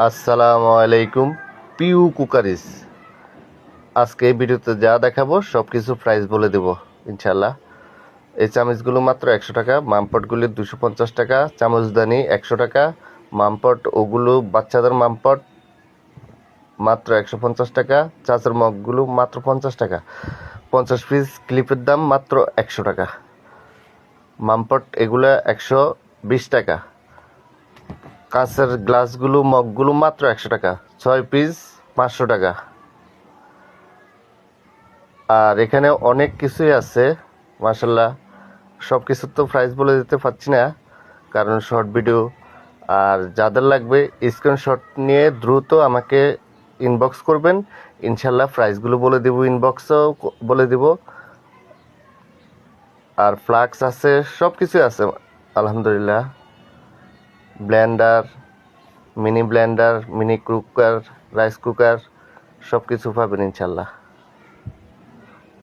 আসসালামু আলাইকুম পিউ কুকারিস। আজকে এই ভিডিওতে যা দেখাবো সব কিছু প্রাইস বলে দেব ইনশাল্লাহ। এই চামচগুলো মাত্র 100 টাকা, মামপটগুলি 250 টাকা, চামচদানি 100 টাকা, মামপট ওগুলো বাচ্চাদের মামপট মাত্র 150 টাকা, চাচের মগগুলো মাত্র 50 টাকা, 50 পিস ক্লিপের দাম মাত্র 100 টাকা, মামপট এগুলো 120 টাকা, কাঁচের গ্লাসগুলো মগগুলো মাত্র 100 টাকা, 6 পিস 500 টাকা। আর এখানে অনেক কিছুই আছে মাশাল্লাহ, সব কিছুর তো প্রাইস বলে দিতে পারছি না কারণ শর্ট ভিডিও। আর যাদের লাগবে স্ক্রিনশট নিয়ে দ্রুত আমাকে ইনবক্স করবেন, ইনশাল্লাহ প্রাইসগুলো বলে দেব, ইনবক্সও বলে দেব। আর ফ্লাক্স আছে, সব কিছুই আছে আলহামদুলিল্লাহ। Blender, mini Blender, mini cooker, rice cooker, সব কিছু পাবেন ইনশাল্লাহ।